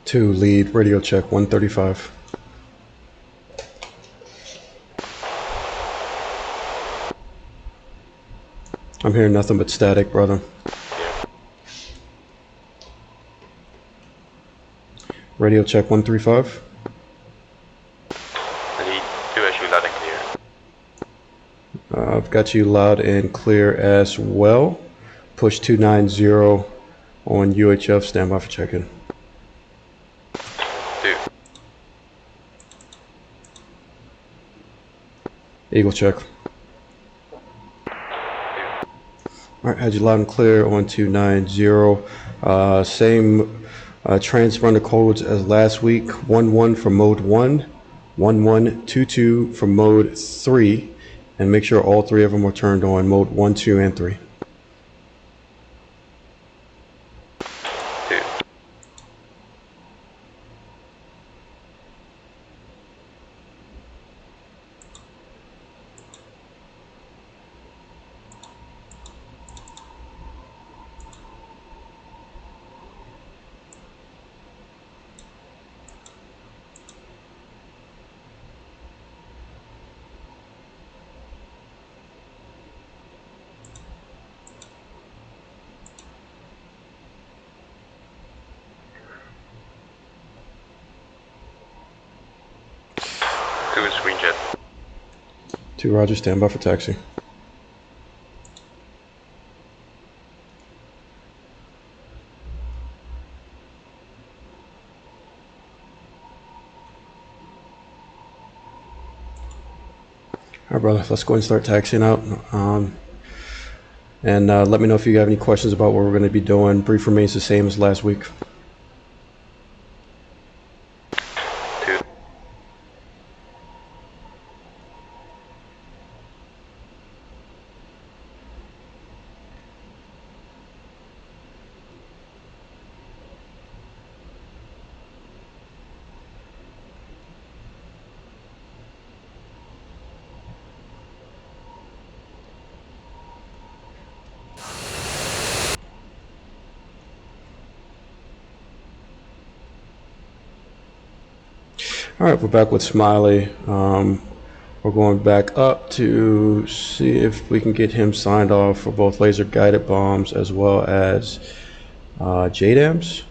2, lead, radio check, 135. I'm hearing nothing but static, brother. Radio check, 135. Lead 2, issue loud and clear. I've got you loud and clear as well. Push 290 on UHF, stand by for check-in. 2. Eagle check. Alright, had you loud and clear on 290. Same transponder codes as last week. 11 for mode 1, 1122 for mode 3, and make sure all 3 of them are turned on, mode 1, 2, and 3. 2. Screen jet. 2, roger, stand by for taxi. Alright, brother, let's go and start taxiing out. And let me know if you have any questions about what we're going to be doing. Brief remains the same as last week. 2. Alright, we're back with Smiley. We're going back up to see if we can get him signed off for both laser guided bombs as well as JDAMs.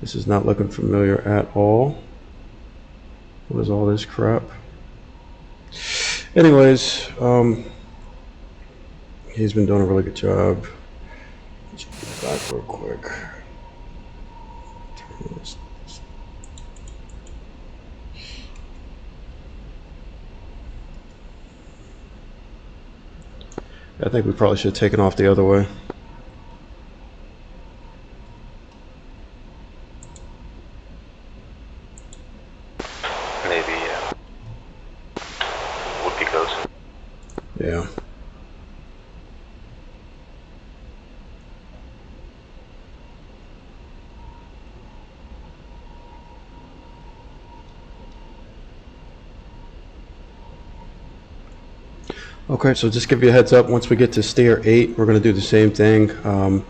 This is not looking familiar at all. What is all this crap? Anyways, he's been doing a really good job. Let's get back real quick. Turn this. I think we probably should have taken off the other way. Maybe, would be close. Yeah. Okay, so just give you a heads up, once we get to stair 8, we're going to do the same thing. I'm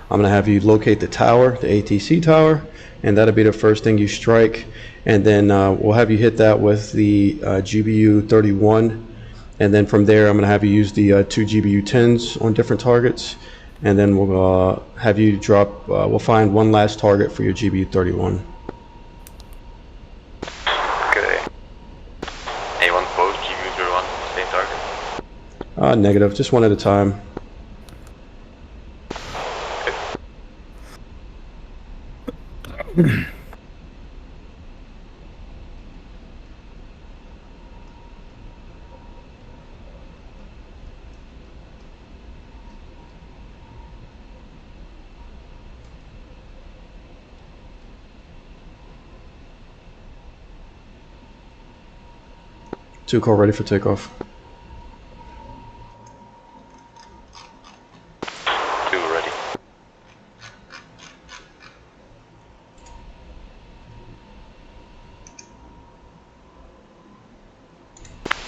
going to have you locate the tower, the ATC tower, and that'll be the first thing you strike. And then we'll have you hit that with the GBU 31. And then from there, I'm going to have you use the 2 GBU 10s on different targets. And then we'll have you drop, we'll find one last target for your GBU 31. Okay. Anyone both GBU 31, same target? Negative, just one at a time. Okay. Two core ready for takeoff. 2 ready.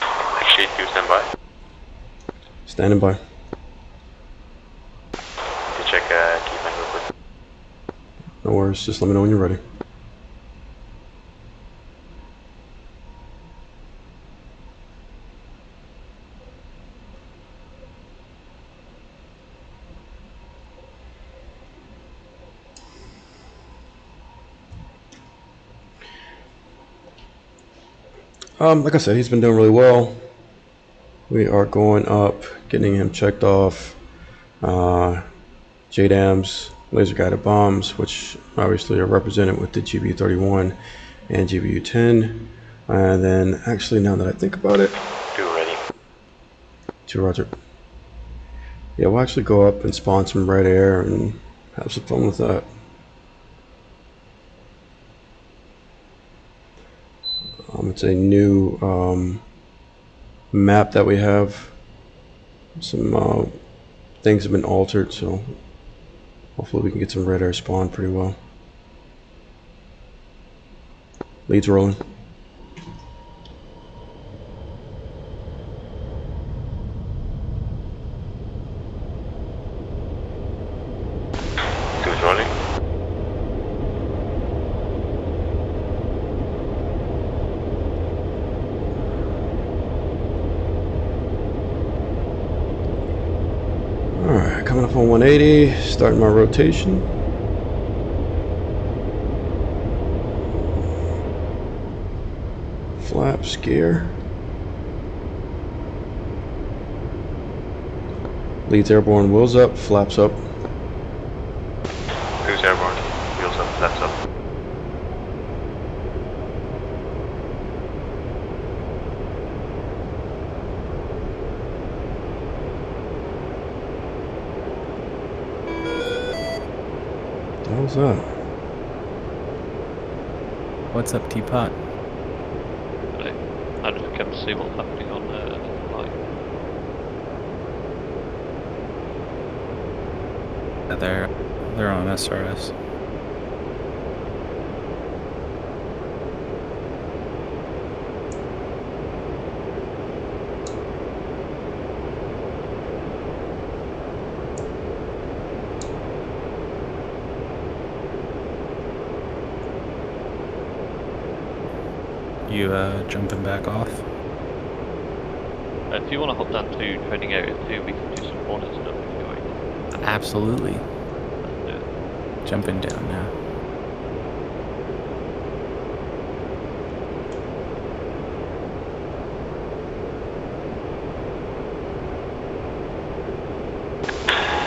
Actually, 2 stand by. Standing by. To check key find real quick. No worries, just let me know when you're ready. Like I said, he's been doing really well. We are going up, getting him checked off. JDAMs, laser guided bombs, which obviously are represented with the GBU-31 and GBU-10. And then, actually, now that I think about it, 2 ready. 2 Roger. Yeah, we'll actually go up and spawn some red air and have some fun with that. It's a new map that we have. Some things have been altered, so hopefully we can get some red air spawn pretty well. Leads rolling. Two's rolling. Alright, coming up on 180, starting my rotation. Flaps, gear. Leads airborne, wheels up, flaps up. 2's airborne. Wheels up, flaps up. What was that? What's up, Teapot? I just can't see what's happening on the light. They're on SRS. You jumping back off? If you want to hop down to trading area 2, we can do some corner stuff if you like. Absolutely. Let's do it. Jumping down now.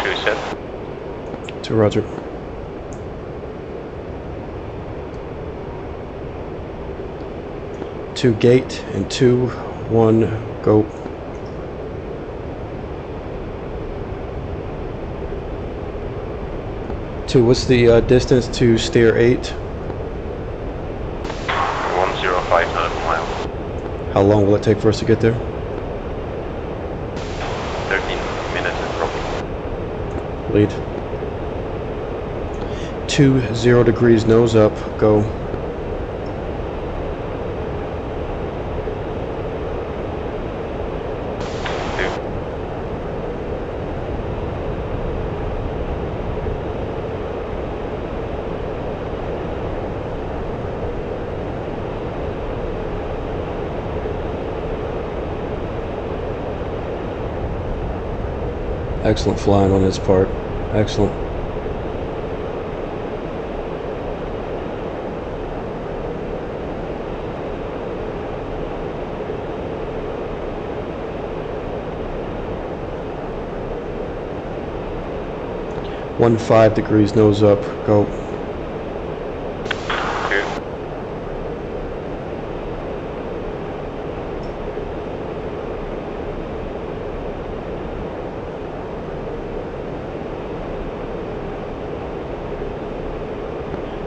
Two set. 2 Roger. Two gate and 2, 1, go. Two, what's the distance to steer 8? 105 nautical miles. How long will it take for us to get there? 13 minutes probably. Lead. 2, 0 degrees, nose up, go. Excellent flying on his part. Excellent. One 5 degrees, nose up, go. 2.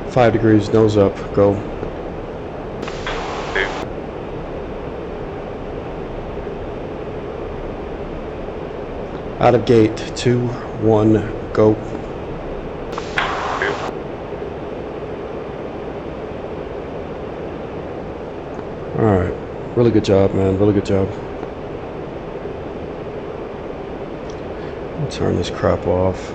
Five degrees, nose up, go. 2. Out of gate, 2, 1, go. 2. Alright, really good job, man, really good job. Turn this crap off.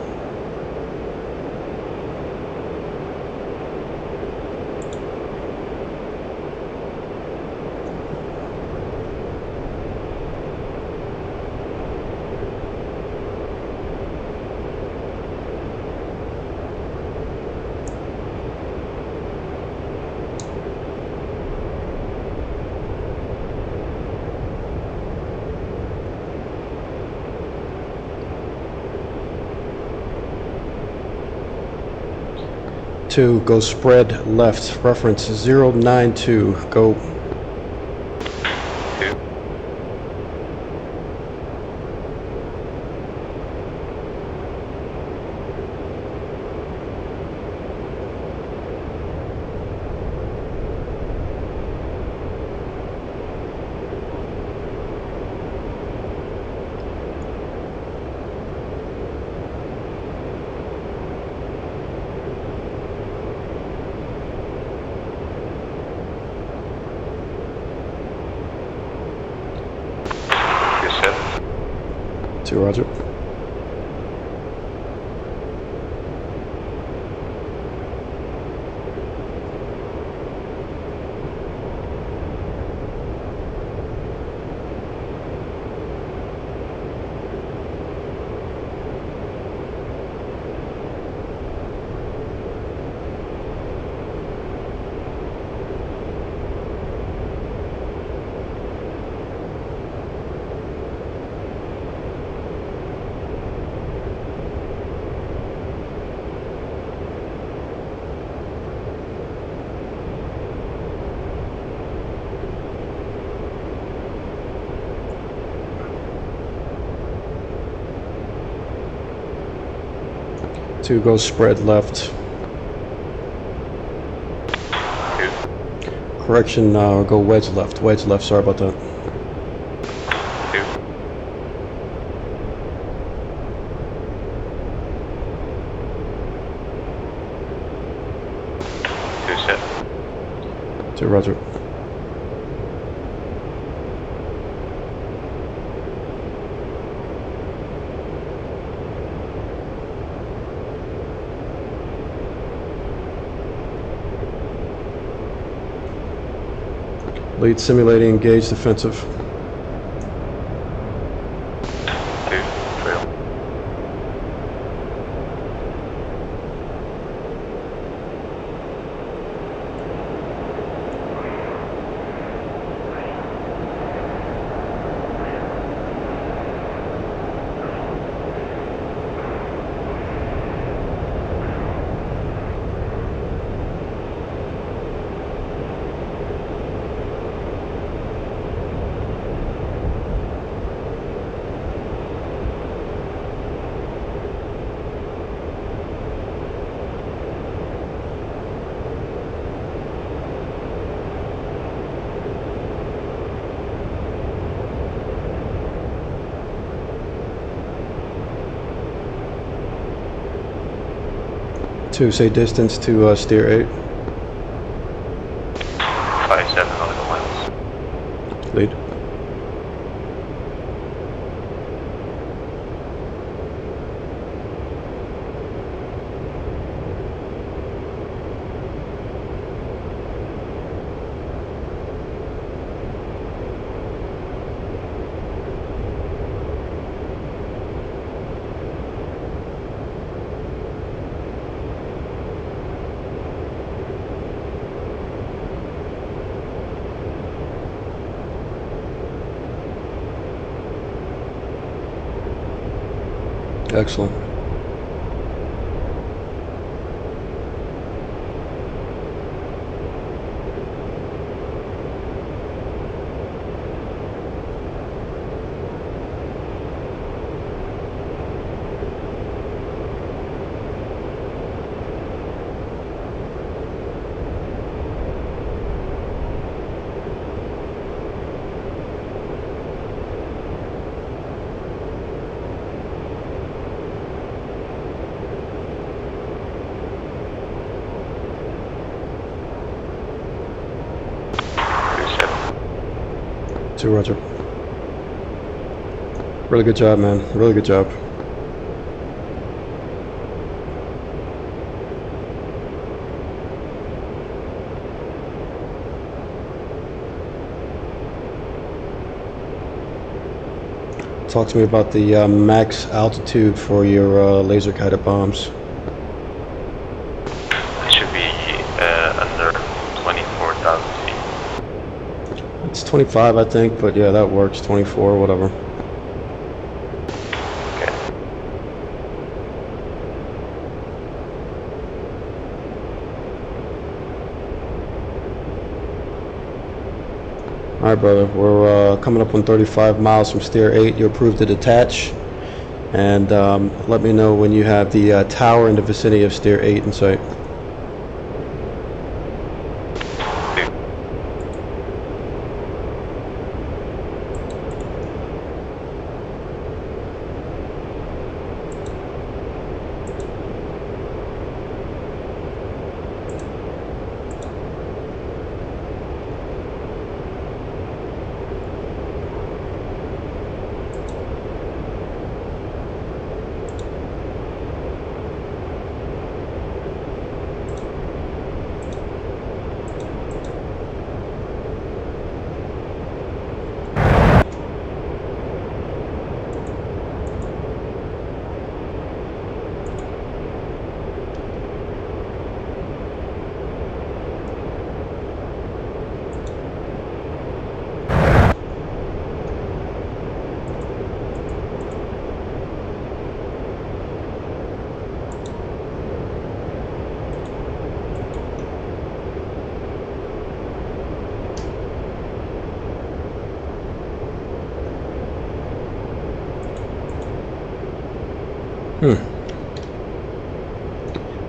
2, go spread left, reference 092, go. 2. Roger. To go spread left. 2. Correction, go wedge left, sorry about that. 2. 2 set. 2 roger. Lead simulating, engage defensive. 2. Trail. To say distance to steer 8. 57 nautical miles. Lead. Excellent. Roger. Really good job, man. Really good job. Talk to me about the max altitude for your laser guided bombs. It should be under 24,000 feet. It's 25, I think, but yeah, that works. 24, whatever. Okay. All right, brother. We're coming up on 35 miles from Stair 8. You're approved to detach. And let me know when you have the tower in the vicinity of Stair 8 in sight.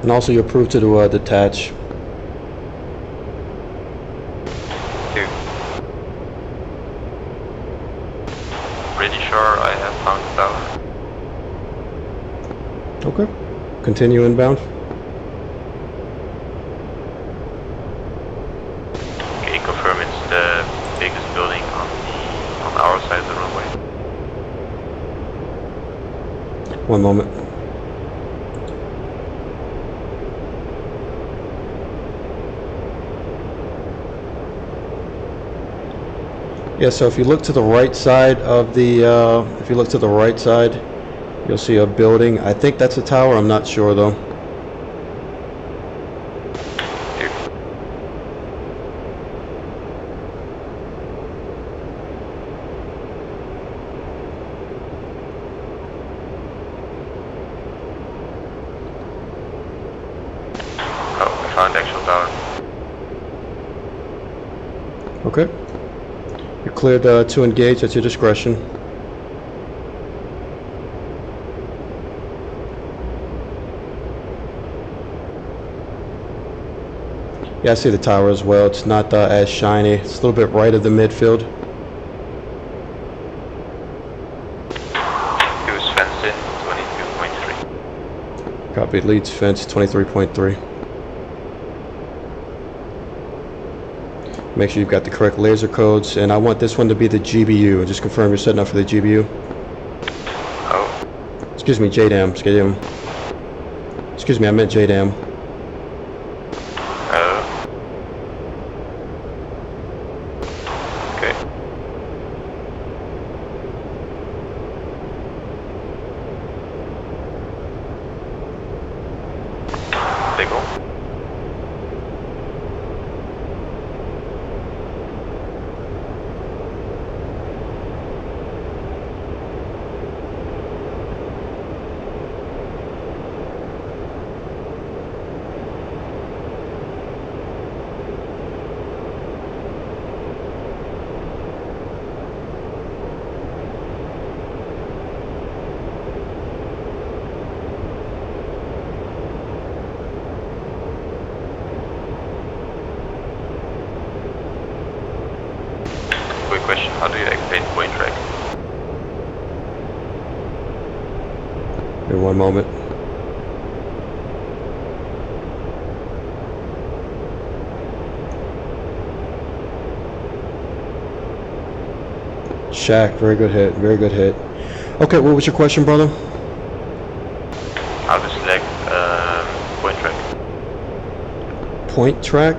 And also you're approved to detach. Pretty sure I have found the tower. Okay. Continue inbound. Okay, confirm it's the biggest building on our side of the runway. One moment. Yeah, so if you look to the right side of the, you'll see a building. I think that's a tower. I'm not sure though. Oh, we found the actual tower. Okay. You're cleared to engage at your discretion. Yeah, I see the tower as well. It's not as shiny. It's a little bit right of the midfield. Use fence in 22.3. Copy. Leads fence 23.3. Make sure you've got the correct laser codes, and I want this one to be the GBU. Just confirm you're setting up for the GBU. Oh, Excuse me, JDAM. Excuse me, I meant JDAM. okay. Legal. Quick question, how do you activate point track? In one moment. Shaq, very good hit, very good hit. Okay, what was your question, brother? How to select point track? Point track?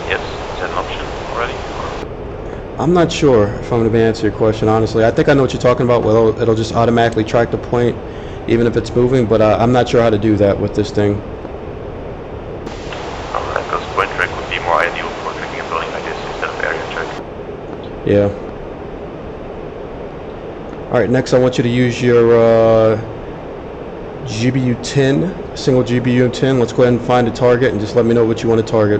Yes, is that an option already? I'm not sure if I'm going to be answering your question, honestly. I think I know what you're talking about. Well, it'll just automatically track the point, even if it's moving, but I'm not sure how to do that with this thing. Alright, because point track would be more ideal for tracking a building like this instead of area track. Yeah. Alright, next I want you to use your GBU-10, single GBU-10. Let's go ahead and find a target and just let me know what you want to target.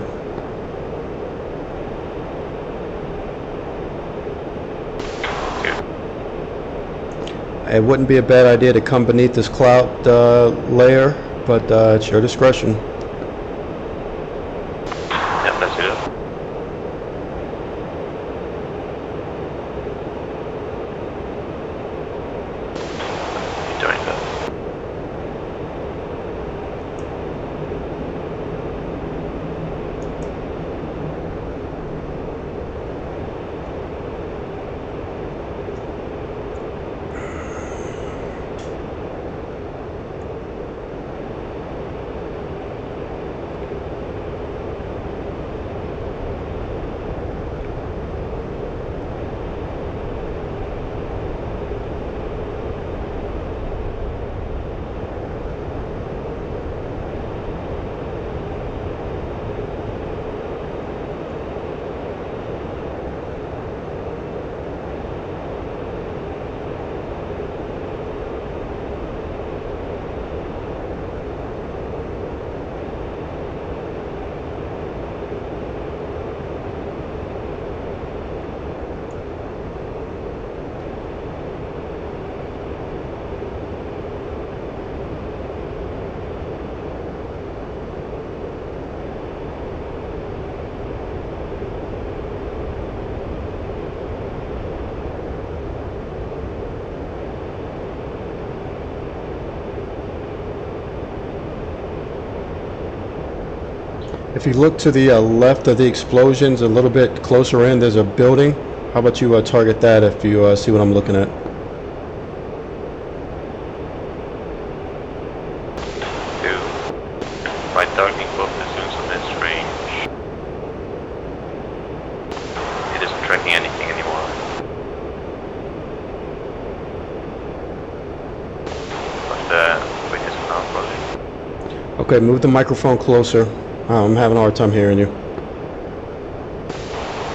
It wouldn't be a bad idea to come beneath this cloud layer, but it's your discretion. Yeah, let's do that. Doing that. If you look to the left of the explosions, a little bit closer in, there's a building. How about you target that if you see what I'm looking at? My targeting both is doing some mid range. It isn't tracking anything anymore. But witness now probably. Okay, move the microphone closer. I'm having a hard time hearing you. I'm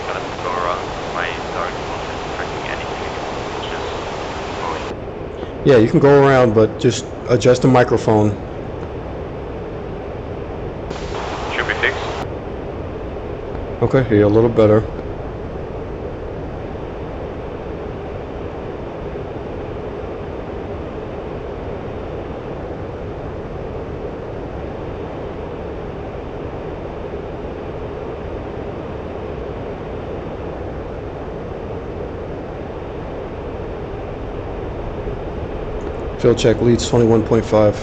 gonna go around. My targeting both isn't tracking anything anymore. It's just going. Yeah, you can go around, but just adjust the microphone. Should be fixed. Okay, here, a little better. Field check leads 21.5.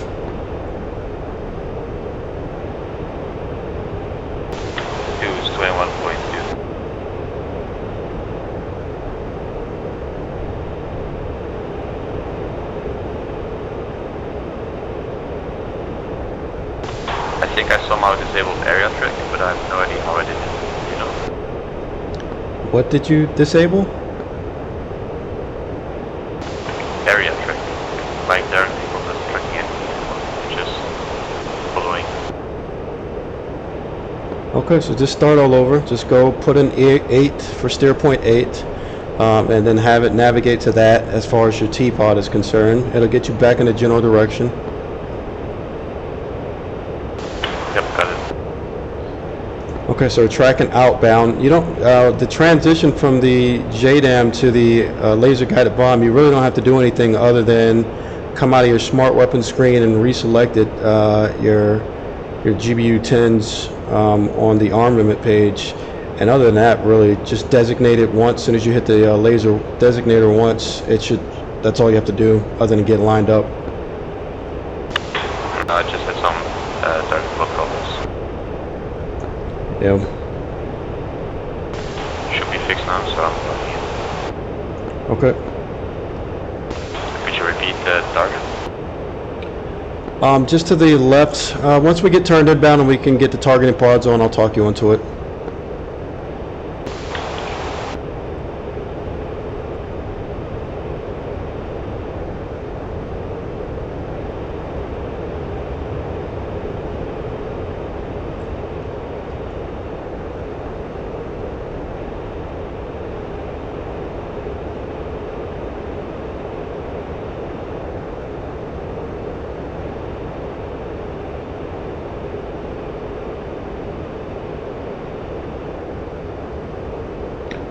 Two is 21.2. I think I somehow disabled area tracking, but I have no idea how I did it. You know, What did you disable? area tracking. Like there, people not tracking anything anymore. Just following. Okay, so just start all over. Just go put in 8 for steer point 8, and then have it navigate to that as far as your T-pod is concerned. It'll get you back in the general direction. Yep, got it. Okay, so tracking outbound. You don't the transition from the JDAM to the laser guided bomb. You really don't have to do anything other than come out of your smart weapon screen and reselect it, your GBU 10s on the arm limit page. And other than that, really just designate it once. As soon as you hit the laser designator once, it should. That's all you have to do, other than get lined up. I just had some target block problems. Yeah. Should be fixed now, so I'm logging in. Okay. Could you repeat the target? Just to the left. Once we get turned inbound and we can get the targeting pods on, I'll talk you into it.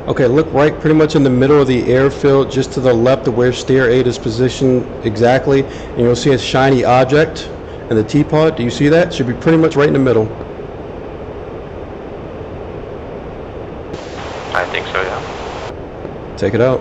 Okay, look right pretty much in the middle of the airfield, just to the left of where steer 8 is positioned exactly, and you'll see a shiny object in the T-pod. Do you see that? Should be pretty much right in the middle. I think so, yeah. Take it out.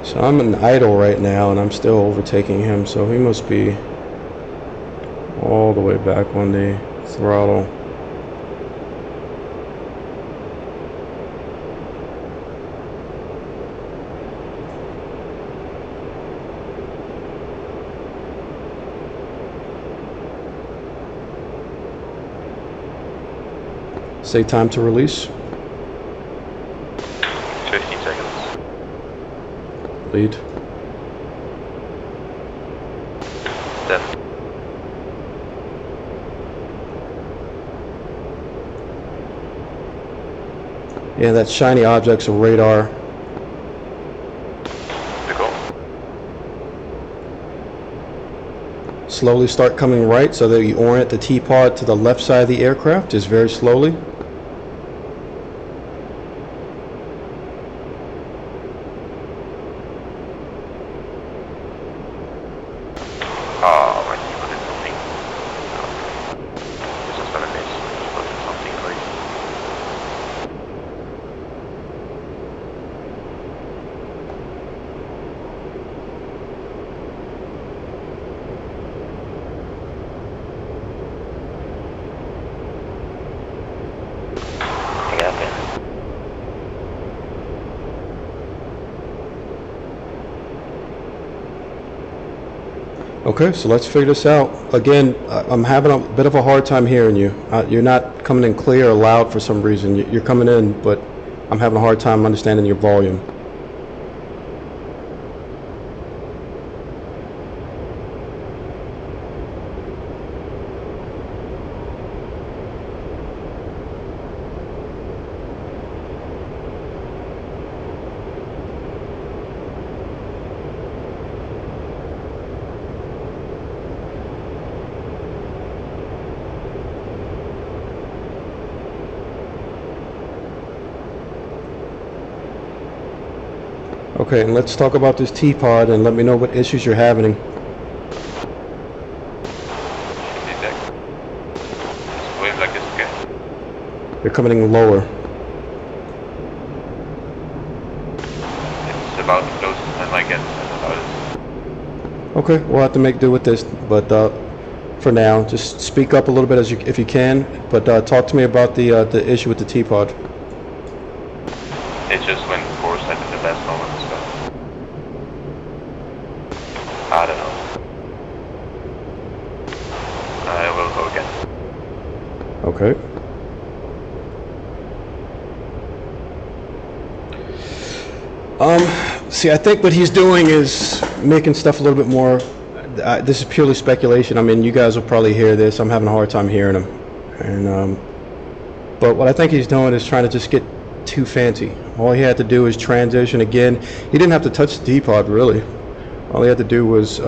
So I'm in idle right now, and I'm still overtaking him, so he must be all the way back on the throttle. Say time to release. 15 seconds. Lead. 10. Yeah, that shiny object's a radar. To go. Slowly start coming right so that you orient the T-pod to the left side of the aircraft, just very slowly. Oh, I think I did something. This is gonna miss. I did something crazy. I got that. Okay, so let's figure this out. Again, I'm having a bit of a hard time hearing you. You're not coming in clear or loud for some reason. You're coming in, but I'm having a hard time understanding your volume. Okay, and let's talk about this T-pod and let me know what issues you're having. Detect. It's going like this, okay? You're coming in lower. It's about the closest time I get about it. Okay, we'll have to make do with this, but for now, just speak up a little bit if you can. But talk to me about the issue with the T-pod. It's just when four set at the best moment, so I don't know. I will go again. Okay. See, I think what he's doing is making stuff a little bit more. This is purely speculation. I mean, you guys will probably hear this. I'm having a hard time hearing him, and but what I think he's doing is trying to just get too fancy. All he had to do is transition again. He didn't have to touch the D-pod really. All he had to do was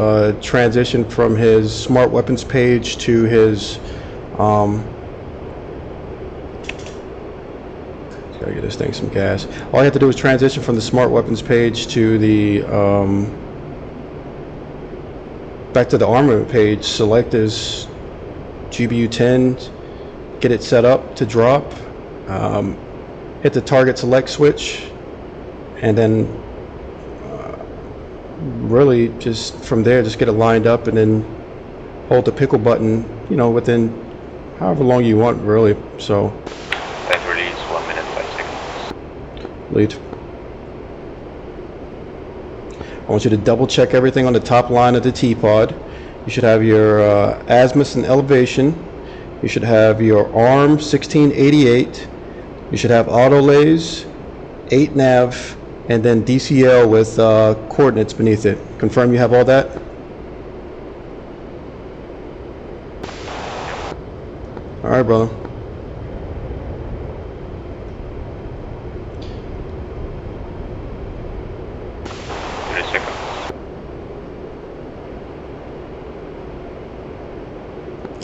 transition from his smart weapons page to his gotta get this thing some gas. All he had to do was transition from the smart weapons page to the back to the armament page, select his GBU 10, get it set up to drop, hit the target select switch, and then really just from there just get it lined up and then hold the pickle button, you know, within however long you want really. So That release 1 minute 5 seconds. lead. I want you to double check everything on the top line of the T-pod. You should have your azimuth and elevation. You should have your arm 1688. You should have auto lays, 8 nav, and then DCL with coordinates beneath it. Confirm you have all that? All right, brother.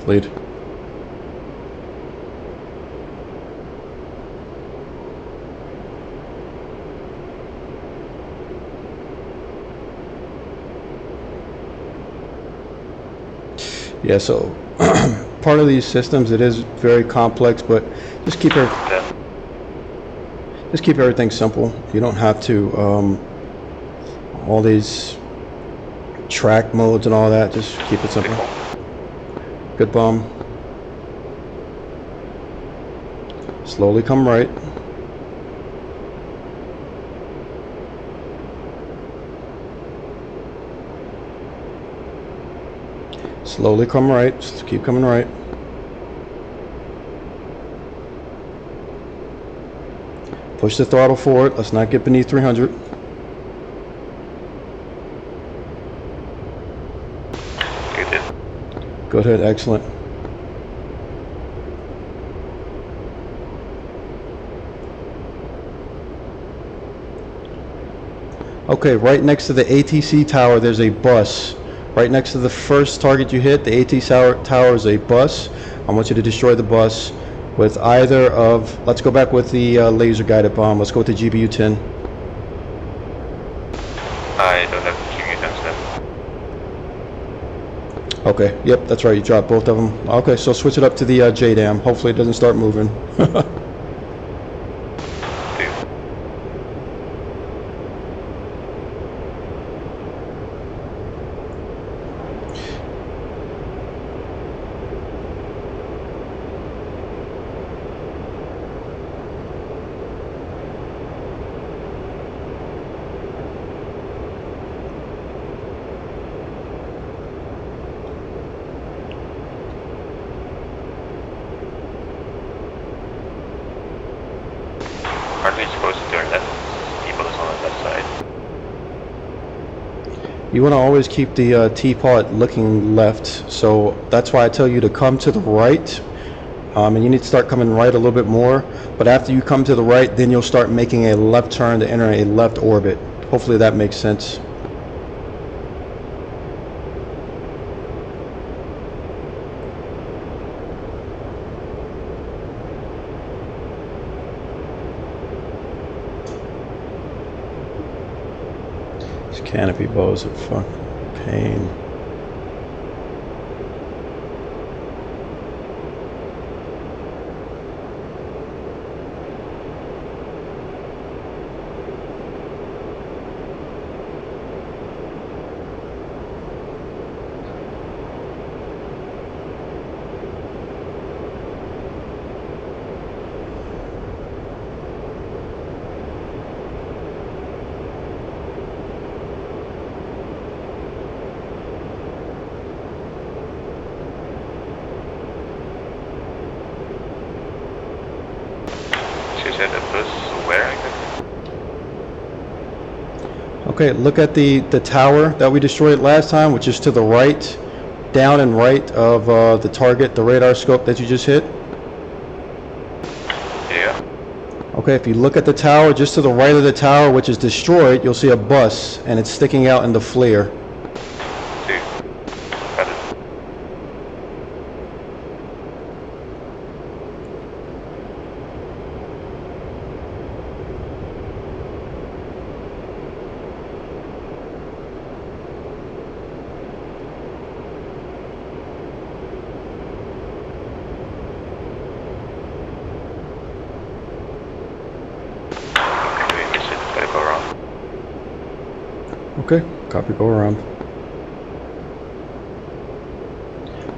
Lead. Yeah, so part of these systems, it is very complex, but just keep everything simple. You don't have to all these track modes and all that. Just keep it simple. Good bomb. Slowly come right. Slowly come right. Just keep coming right. Push the throttle forward. Let's not get beneath 300. Good hit. Excellent. Okay, right next to the ATC tower, there's a bus. Right next to the first target you hit, the ATC tower is a bus. I want you to destroy the bus with either of, let's go back with the laser guided bomb. Let's go with the GBU-10. I don't have GBU-10s then. Okay, yep, that's right, you dropped both of them. Okay, so switch it up to the JDAM. Hopefully it doesn't start moving. Aren't we supposed to turn left? People is on the left side. You want to always keep the teapot looking left, so that's why I tell you to come to the right, and you need to start coming right a little bit more, but after you come to the right, then you'll start making a left turn to enter a left orbit. Hopefully that makes sense. Canopy bows are fucking pain. Okay, look at the tower that we destroyed last time, which is to the right, down and right of the target, the radar scope that you just hit. Yeah. Okay, if you look at the tower, just to the right of the tower, which is destroyed, you'll see a bus, and it's sticking out in the flare. Okay, copy, go around.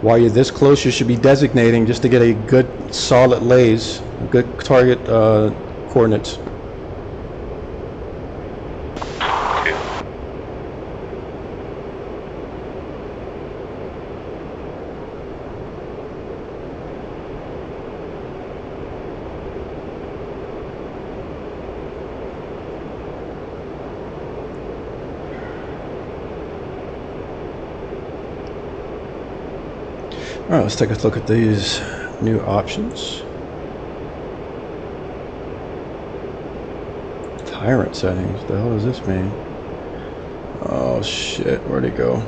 While you're this close, you should be designating just to get a good solid lays, a good target coordinates. All right, let's take a look at these New options. Tyrant settings. What the hell does this mean? Oh shit, where'd it go?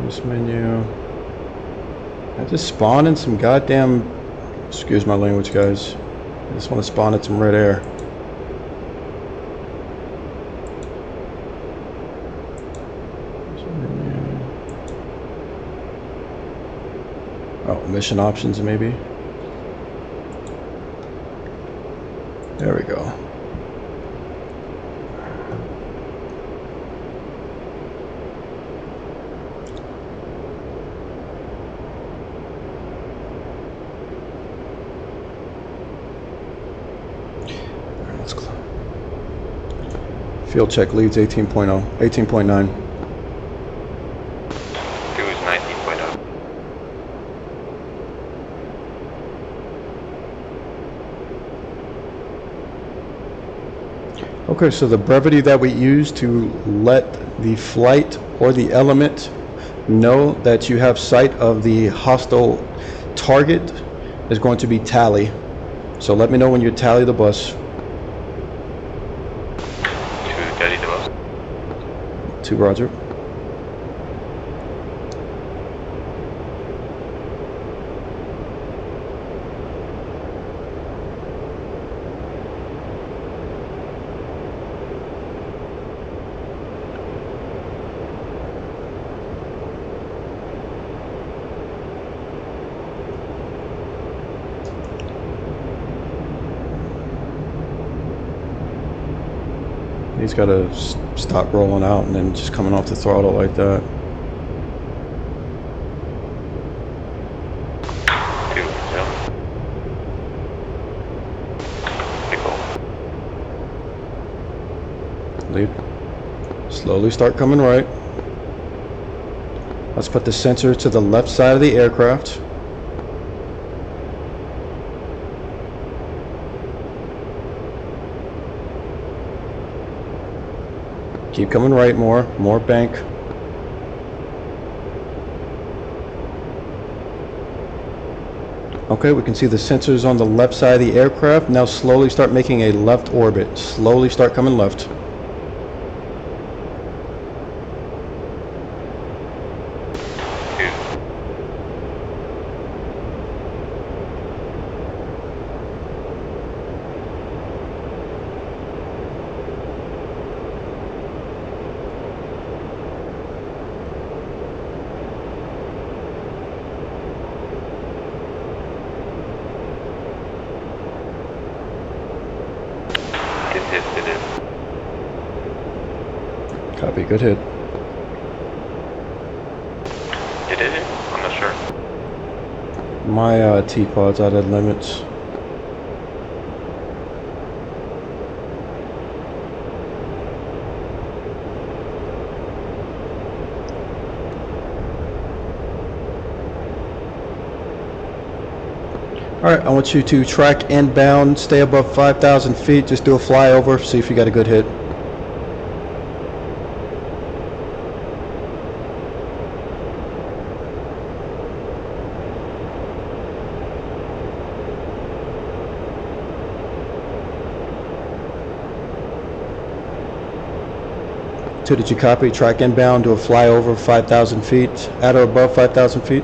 This menu. I just spawned in some goddamn, excuse my language guys, I just want to spawn in some red air. Oh, mission options maybe. There we go. Field check leads 18.0, 18.9. Who's 19.0? Okay, so the brevity that we use to let the flight or the element know that you have sight of the hostile target is going to be tally. So let me know when you tally the bus. To Roger. He's got to stop rolling out and then just coming off the throttle like that. Lead. Slowly start coming right. Let's put the sensor to the left side of the aircraft. Keep coming right more bank. Okay, we can see the sensors on the left side of the aircraft. Now slowly start making a left orbit. Slowly start coming left. Copy, good hit. You did it? I'm not sure. My T-pod's out of limits. Alright, I want you to track inbound, stay above 5,000 feet, just do a flyover, see if you got a good hit. Two, did you copy? Track inbound, do a flyover 5,000 feet, at or above 5,000 feet?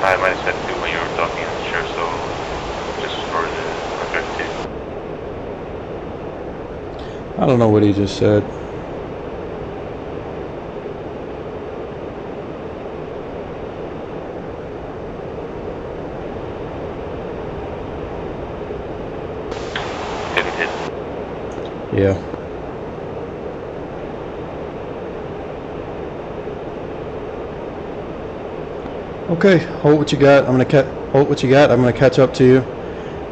I might have said 2 when you were talking, I'm sure, so just for the record 2. I don't know what he just said. Didn't hit. Yeah. Okay, hold what you got. I'm gonna hold what you got. I'm gonna catch up to you,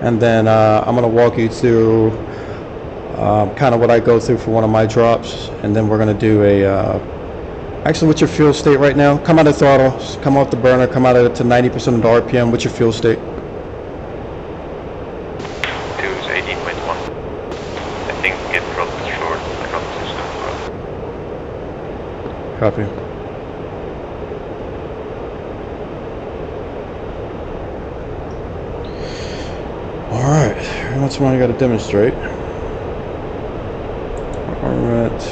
and then I'm gonna walk you through kind of what I go through for one of my drops, and then we're going to do a, actually, what's your fuel state right now? Come out of throttle, come off the burner, come out of it to 90% of the RPM. What's your fuel state? 18.1. I think it dropped short. I dropped too soon. Copy. All right, that's one I got to demonstrate. All right.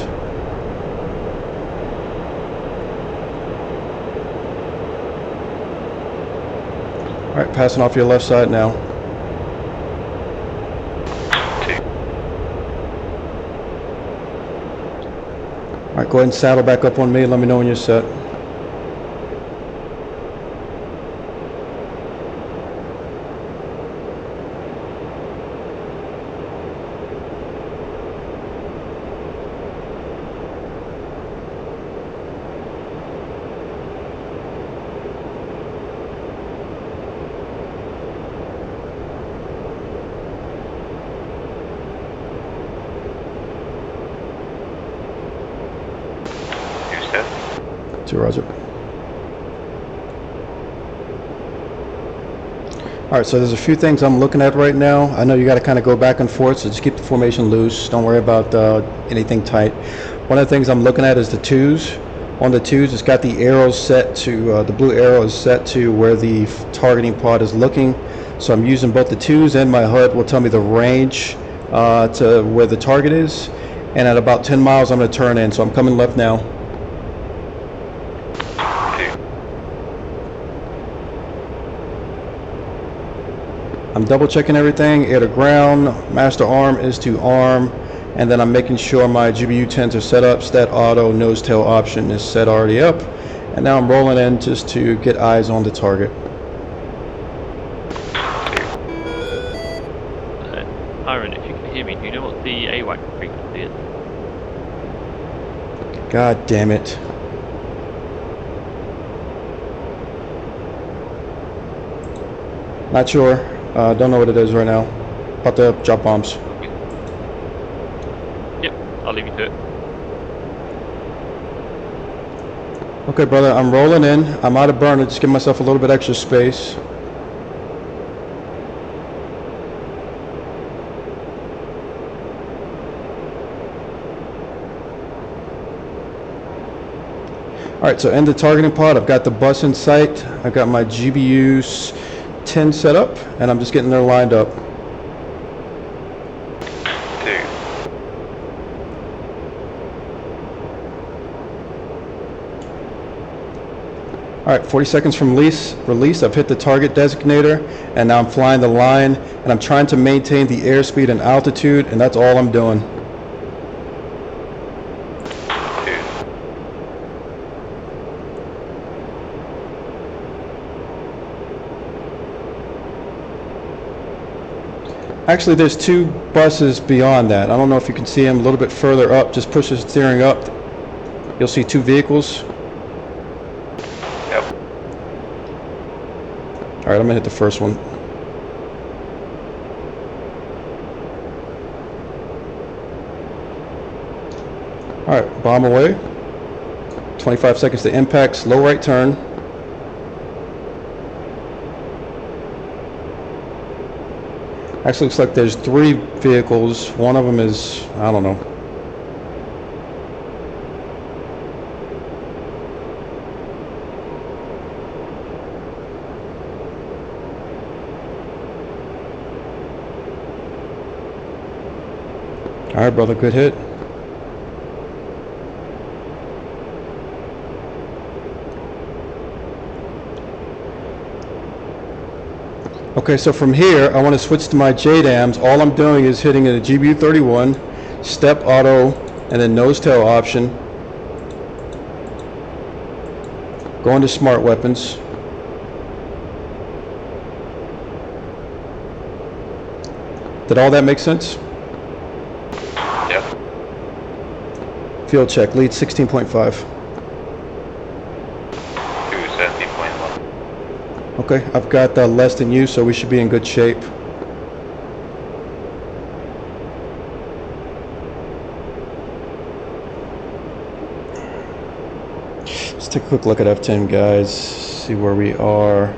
All right, passing off your left side now. All right, go ahead and saddle back up on me. Let me know when you're set. Roger. All right, so there's a few things I'm looking at right now. I know you got to kind of go back and forth, so just keep the formation loose. Don't worry about anything tight. One of the things I'm looking at is the twos. On the twos, it's got the arrows set to, the blue arrow is set to where the targeting pod is looking. So I'm using both the twos and my HUD will tell me the range to where the target is. And at about 10 miles, I'm going to turn in. So I'm coming left now. I'm double checking everything, air to ground, master arm is to arm, and then I'm making sure my GBU 10s are set up, stat auto, nose tail option is set already up, and now I'm rolling in just to get eyes on the target. Tyrant, if you can hear me, do you know what the AWAC frequency is? God damn it. Not sure. Don't know what it is right now. About to drop bombs. Okay. Yep, I'll leave you to it. Okay, brother, I'm rolling in. I'm out of burner. Just give myself a little bit extra space. All right, so end the targeting pod. I've got the bus in sight. I've got my GBUs 10 set up, and I'm just getting there lined up. All right, 40 seconds from release. I've hit the target designator, and now I'm flying the line, and I'm trying to maintain the airspeed and altitude, and that's all I'm doing. Actually, there's two buses beyond that. I don't know if you can see them a little bit further up. Just push the steering up. You'll see two vehicles. Yep. All right, I'm gonna hit the first one. All right, bomb away. 25 seconds to impact, slow right turn. Actually, looks like there's three vehicles. One of them is, I don't know. All right, brother, good hit. Okay, so from here, I want to switch to my JDAMs. All I'm doing is hitting a GBU 31, step auto, and then nose tail option. Going to smart weapons. Did all that make sense? Yep. Field check, lead 16.5. Okay, I've got less than you, so we should be in good shape. take a quick look at F10, guys. See where we are.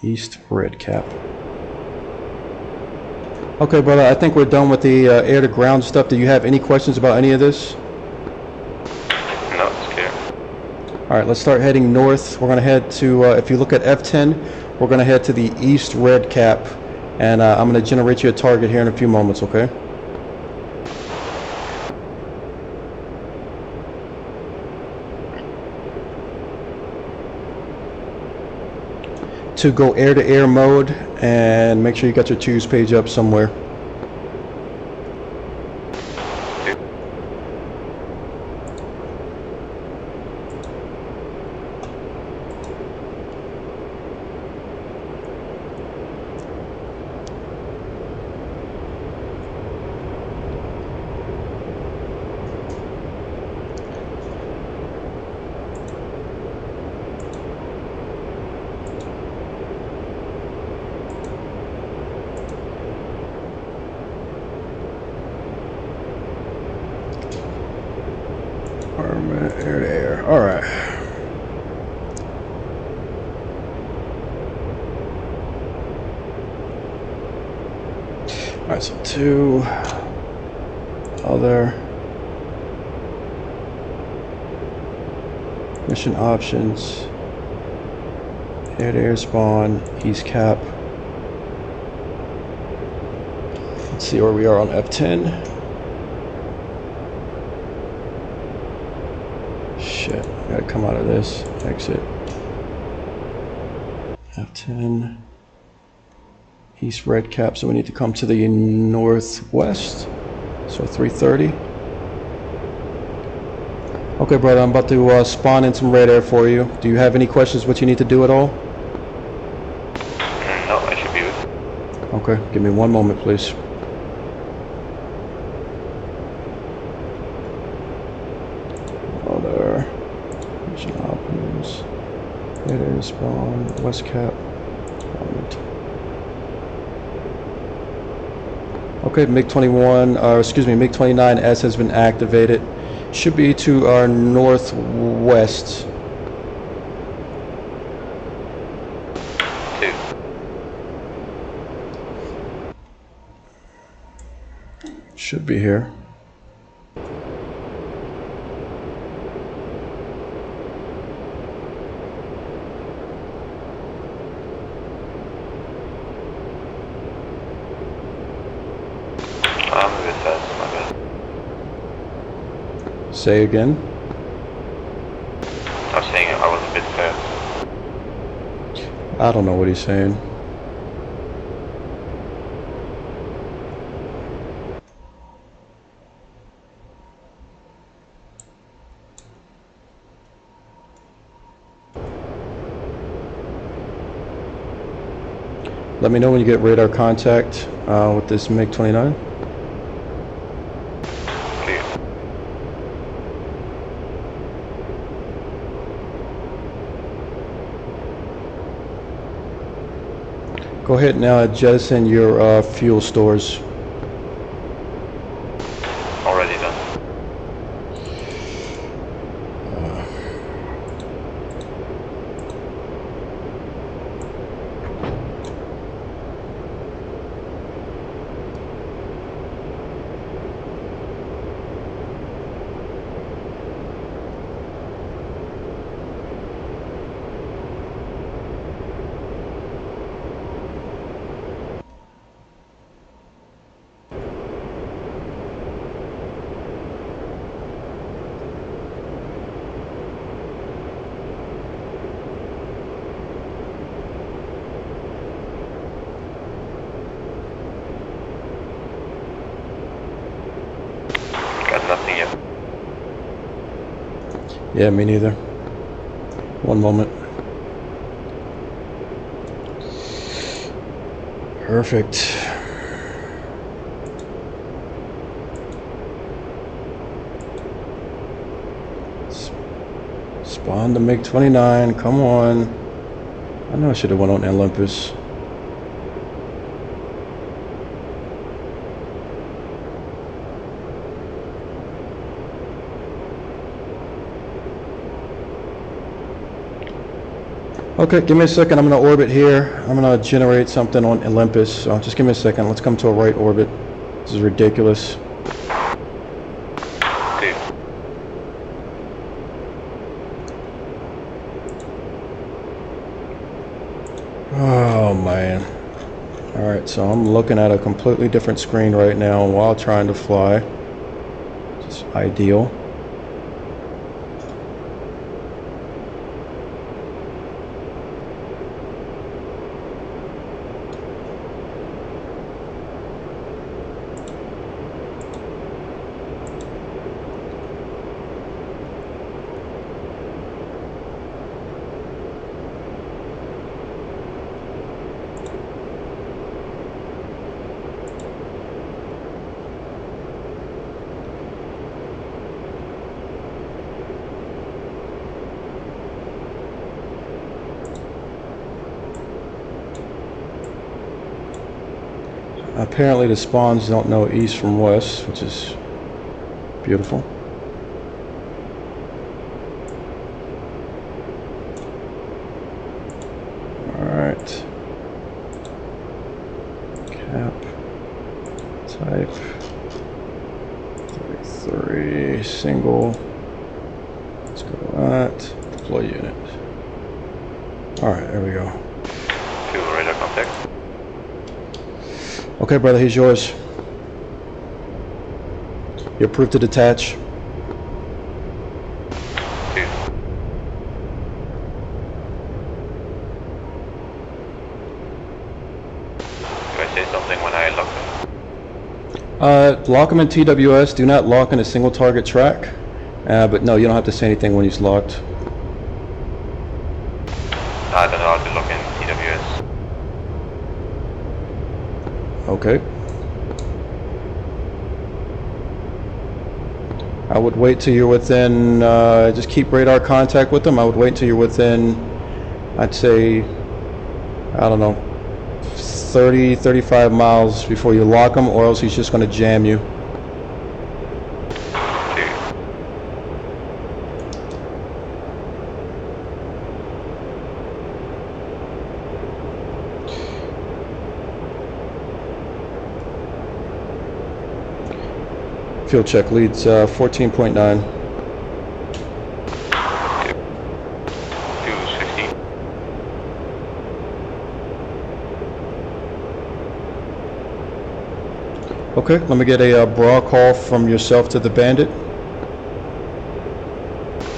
East red cap. Okay, brother, I think we're done with the air to ground stuff. Do you have any questions about any of this? No, it's clear. All right, let's start heading north. We're going to head to, if you look at F10, we're going to head to the east red cap, and I'm going to generate you a target here in a few moments, okay? To go air-to-air mode, and make sure you got your choose page up somewhere. Air to air. All right. All right. So two. Other. Mission options. Air to air spawn. East cap. Let's see where we are on F10. Shit, gotta come out of this, exit. F10, east red cap, so we need to come to the northwest, so 330. Okay, brother, I'm about to spawn in some red air for you. Do you have any questions what you need to do at all? No, I should be good. Okay, give me one moment, please. Red air spawn, west cap. Okay, MiG-21, excuse me, MiG-29S has been activated. Should be to our northwest. 2. Should be here. I'm a bit fast, my bad. Say again. I was saying I was a bit fast. I don't know what he's saying. Let me know when you get radar contact with this MiG-29. Clear. Go ahead now, jettison your fuel stores. Already done. Got nothing yet. Yeah, me neither. One moment. Perfect. Spawn the MiG-29, come on. I know I should have went on Olympus. Okay, give me a second. I'm going to orbit here. I'm going to generate something on Olympus. So just give me a second. Let's come to a right orbit. This is ridiculous. Oh man. Alright, so I'm looking at a completely different screen right now while trying to fly. Just ideal. Apparently the spawns don't know east from west, which is beautiful. Alright. Cap. Type. 33. Single. Let's go to that. Deploy unit. Alright, there we go. Fuel radar contact. Okay, brother, here's yours. You're approved to detach. 2. Do I say something when I lock them? Lock them in TWS. Do not lock in a single target track. But no, you don't have to say anything when he's locked. I don't know how to lock in TWS. Okay. I would wait till you're within, just keep radar contact with them. I would wait till you're within, I'd say, I don't know, 30, 35 miles before you lock him, or else he's just going to jam you. Field check leads 14.9. 250. Okay, let me get a bra call from yourself to the bandit.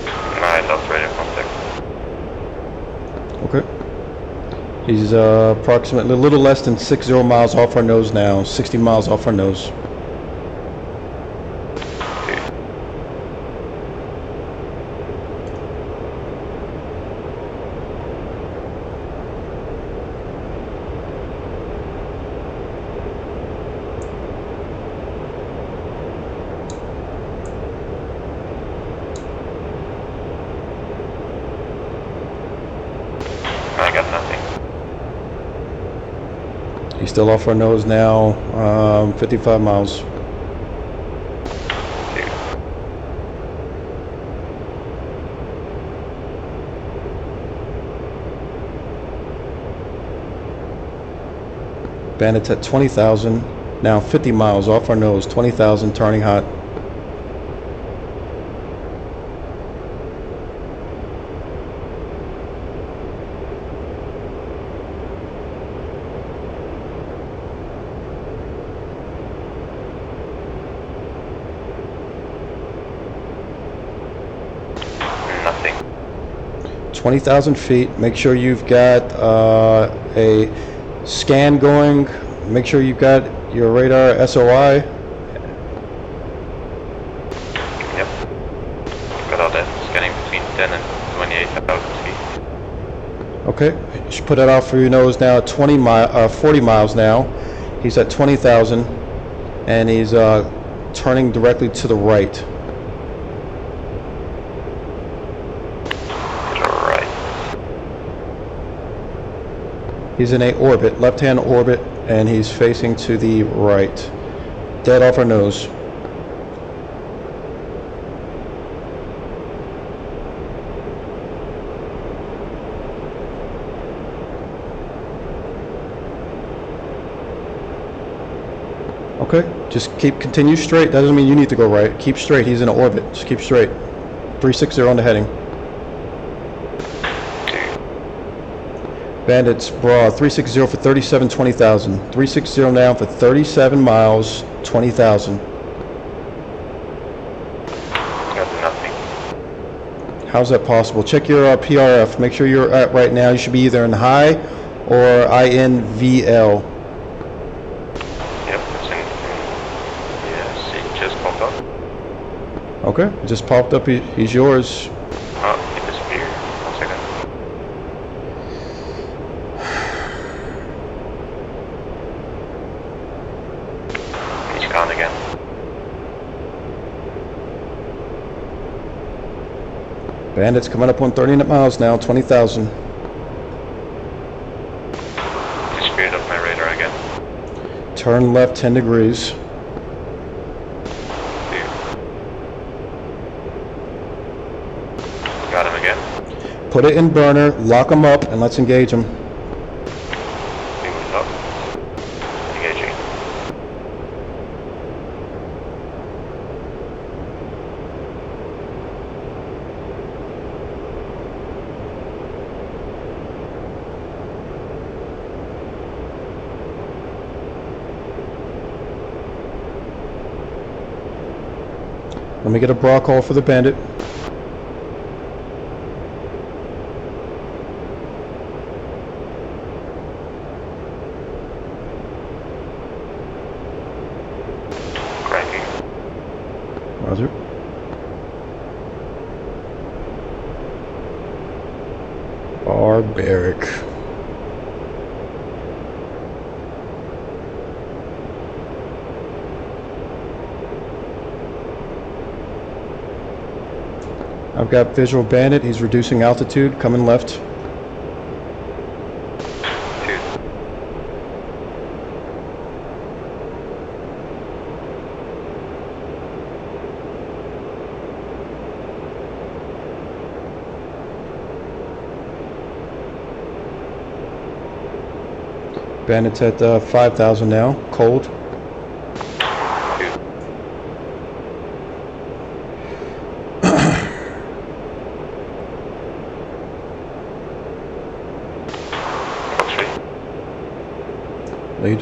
I lost radar contact. Okay. He's approximately a little less than 60 miles off our nose now, 60 miles off our nose. I got nothing. He's still off our nose now, 55 miles. Bandit's at 20,000, now 50 miles off our nose, 20,000, turning hot. Nothing. 20,000 feet. Make sure you've got a scan going. Make sure you've got your radar SOI. Yep. Got all that. Scanning between 10 and 28,000 feet. Okay. You should put that out for your nose now at 40 miles now. He's at 20,000 and he's turning directly to the right. He's in a orbit, left-hand orbit, and he's facing to the right. Dead off our nose. Okay, just continue straight. That doesn't mean you need to go right. Keep straight. He's in an orbit. Just keep straight. 360 on the heading. Bandits, broad, 360 for 37, 20,000. 360 now for 37 miles, 20,000. Got nothing. How's that possible? Check your PRF. Make sure you're at right now. You should be either in high or INVL. Yep, it's in. Yes, it just popped up. Okay, it just popped up. He's yours. Oh, it disappeared. 1 second. He's gone again. Bandits coming up on 30 miles now, 20,000. Disappeared off my radar again. Turn left 10 degrees. Got him again. Put it in burner, lock him up, and let's engage him. Moving up. Engaging. Let me get a bra call for the bandit. Cranking. Roger. Barbaric. I've got visual bandit. He's reducing altitude, coming left. 2. Bandit's at 5,000 now, cold. 2. Lead.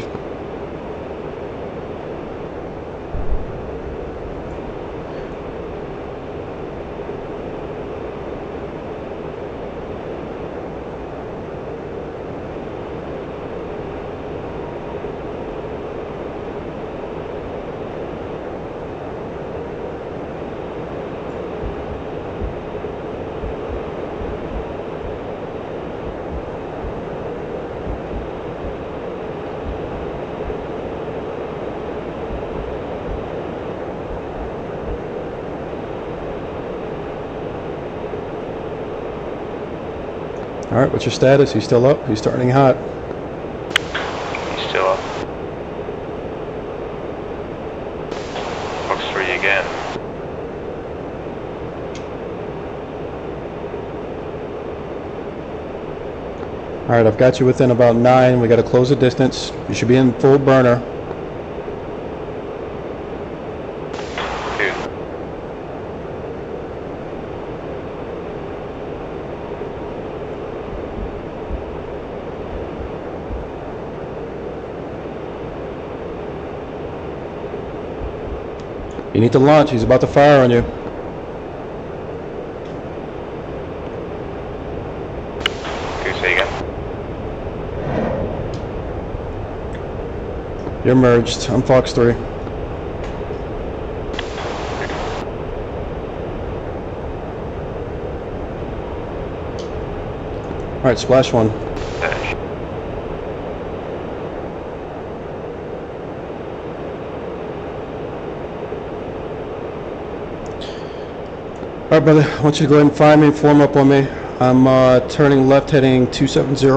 All right, what's your status? He's still up? He's turning hot. He's still up. Fox 3 again. All right, I've got you within about 9. We got to close the distance. You should be in full burner. 2. You need to launch. He's about to fire on you. Can you say again? You're merged. I'm Fox 3. All right, splash 1. Dash. All right, brother. I want you to go ahead and fire me and form up on me. I'm turning left, heading 270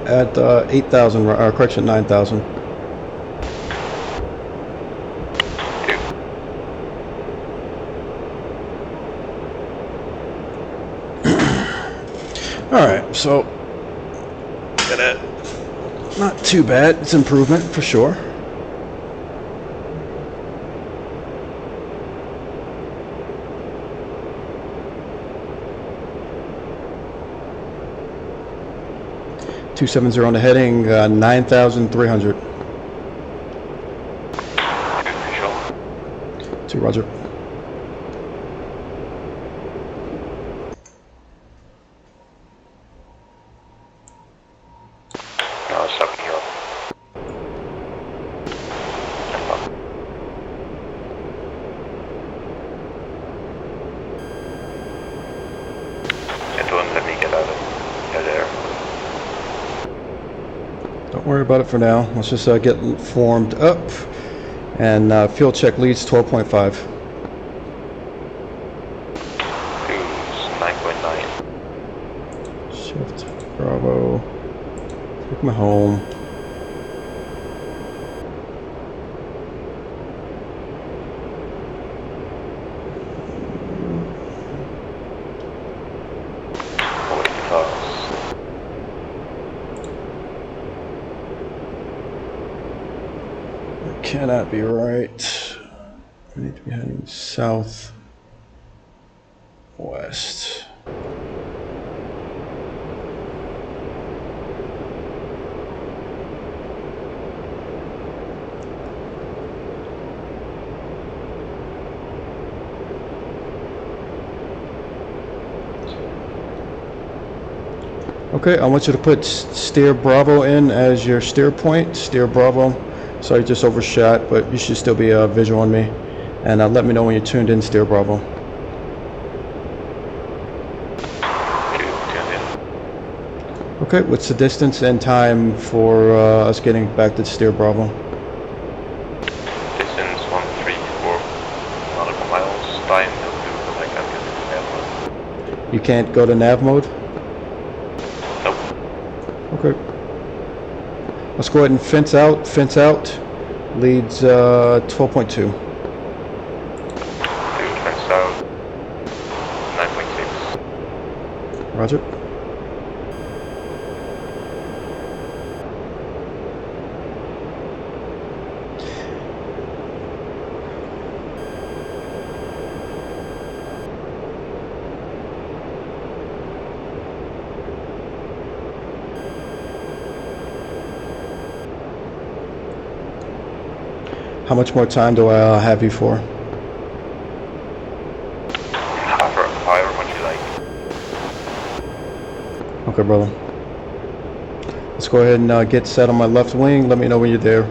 at 8,000, or correction, 9,000. 2. All right, so not too bad. It's improvement for sure. 270 on the heading, 9,300. Visual. 2, roger. No, stopping you up. It wouldn't let me get out of there. Don't worry about it for now. Let's just get formed up. And fuel check leads 12.5. Cruise 9.9. Shift, Bravo. Take me home. Cannot be right. We need to be heading south west. Okay, I want you to put steer Bravo in as your steer point. Steer Bravo. Sorry, just overshot, but you should still be visual on me. And let me know when you're tuned in, steer Bravo. Okay, what's the distance and time for us getting back to steer Bravo? Distance 134 nautical miles. Time will do like I'm getting to nav mode. You can't go to nav mode? Nope. Okay. Let's go ahead and fence out. Fence out leads 12.2. Fence out 9.6. Roger. How much more time do I have you for? However much you like. Okay, brother. Let's go ahead and get set on my left wing. Let me know when you're there.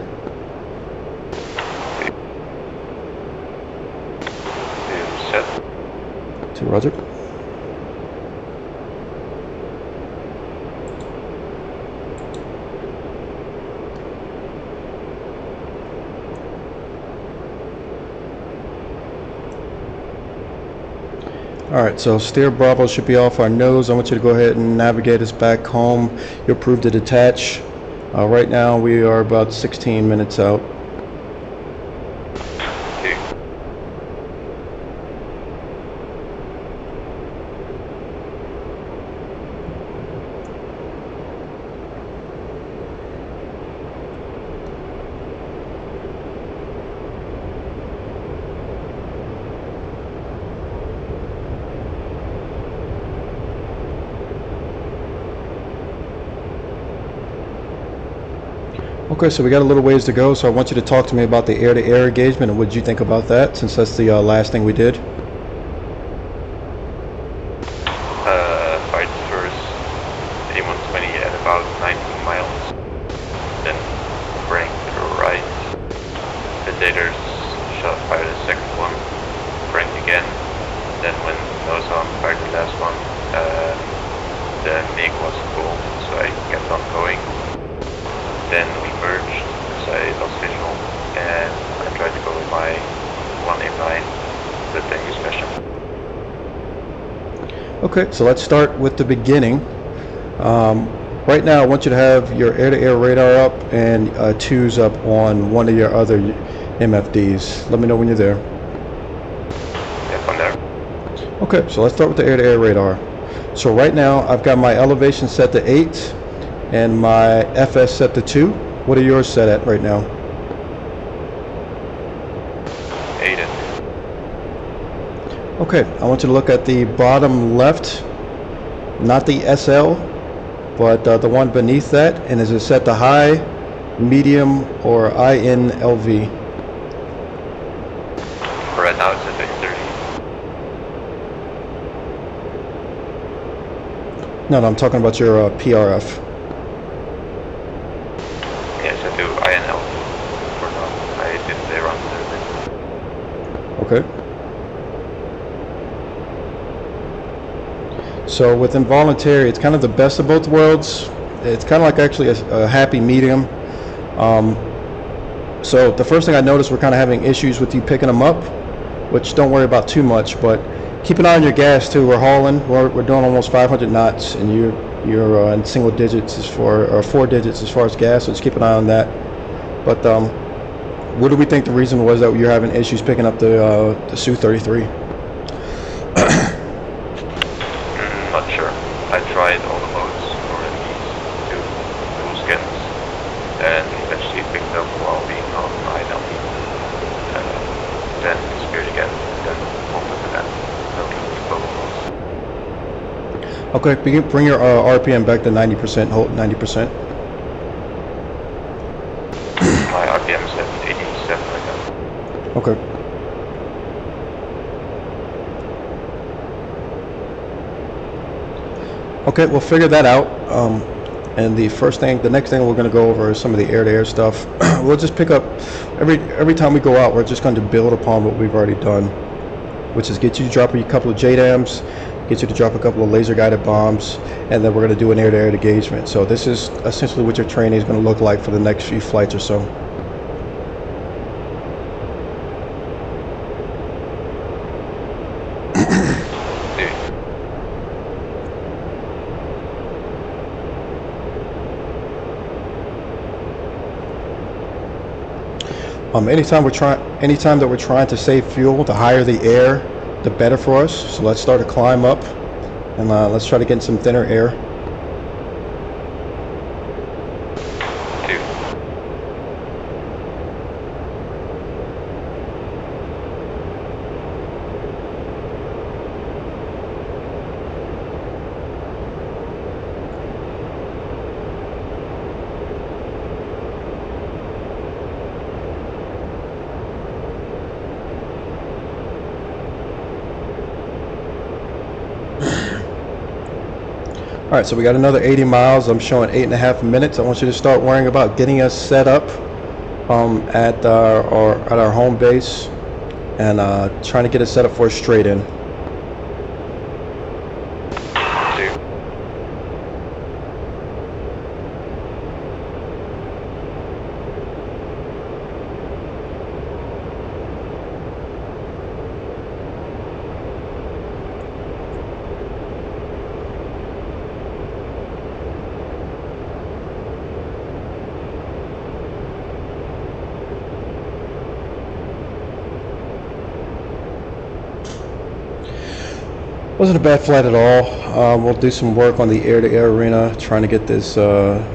Set. 2, roger. Alright, so steer Bravo should be off our nose. I want you to go ahead and navigate us back home. You're approved to detach. Right now we are about 16 minutes out. Okay, so we got a little ways to go, so I want you to talk to me about the air-to-air engagement and what you think about that, since that's the last thing we did. Fired first A120 at about 19 miles, then bring to the right. The daters shot fired the second one, bring again, then when nose on fired the last one. The MiG was full, so I kept on going. Then we merged, so I lost visual, and I tried to go with my 189, but then you smashed him. Okay, so let's start with the beginning. Right now I want you to have your air-to-air radar up and twos up on one of your other MFDs. Let me know when you're there. Yep, I'm there. Okay, so let's start with the air-to-air radar. So right now I've got my elevation set to 8 and my FS set to 2. What are yours set at right now? 8 and Okay, I want you to look at the bottom left, not the SL, but the one beneath that, and is it set to high, medium, or INLV? Right now it's at 30. No, I'm talking about your PRF. Yes, I do INL for now. I did the run Okay. So with involuntary, it's kind of the best of both worlds. It's kind of like actually a happy medium. So the first thing I noticed, we're kind of having issues with you picking them up, which don't worry about too much, but keep an eye on your gas too. We're hauling, we're doing almost 500 knots, and you're in single digits or 4 digits as far as gas, so just keep an eye on that. But what do we think the reason was that you're having issues picking up the Su-33? Not sure. I tried all the modes for at least 2 skins, and eventually picked up while being on INL. Then disappeared again, then opened again. Okay, bring your RPM back to 90%, hold 90%. My RPM is at 87 right now. Okay. Okay, we'll figure that out. And the next thing we're going to go over is some of the air-to-air stuff. We'll just pick up every time we go out. We're just going to build upon what we've already done, which is get you to drop a couple of JDAMs, get you to drop a couple of laser-guided bombs, and then we're going to do an air-to-air engagement. So this is essentially what your training is going to look like for the next few flights or so. Anytime that we're trying to save fuel, the higher the air, the better for us. So let's start to climb up, and let's try to get some thinner air. All right, so we got another 80 miles. I'm showing 8.5 minutes. I want you to start worrying about getting us set up at our home base, and trying to get us set up for a straight in. Wasn't a bad flight at all. We'll do some work on the air-to-air arena, trying to get this, trying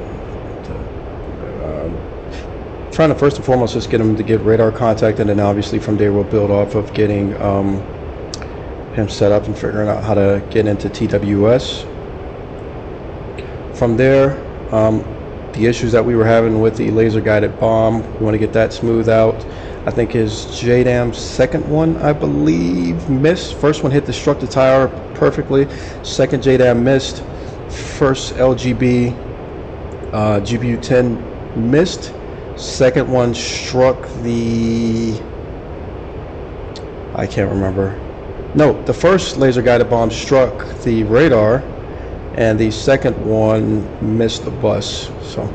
to first and foremost just get him to get radar contact, and then obviously from there we'll build off of getting him set up and figuring out how to get into TWS. From there, the issues that we were having with the laser-guided bomb, we want to get that smoothed out. I think his JDAM second one, I believe, missed. First one hit the struck the tower perfectly. Second JDAM missed. First LGB GPU-10 missed. Second one struck the... I can't remember. No, the first laser-guided bomb struck the radar, and the second one missed the bus. So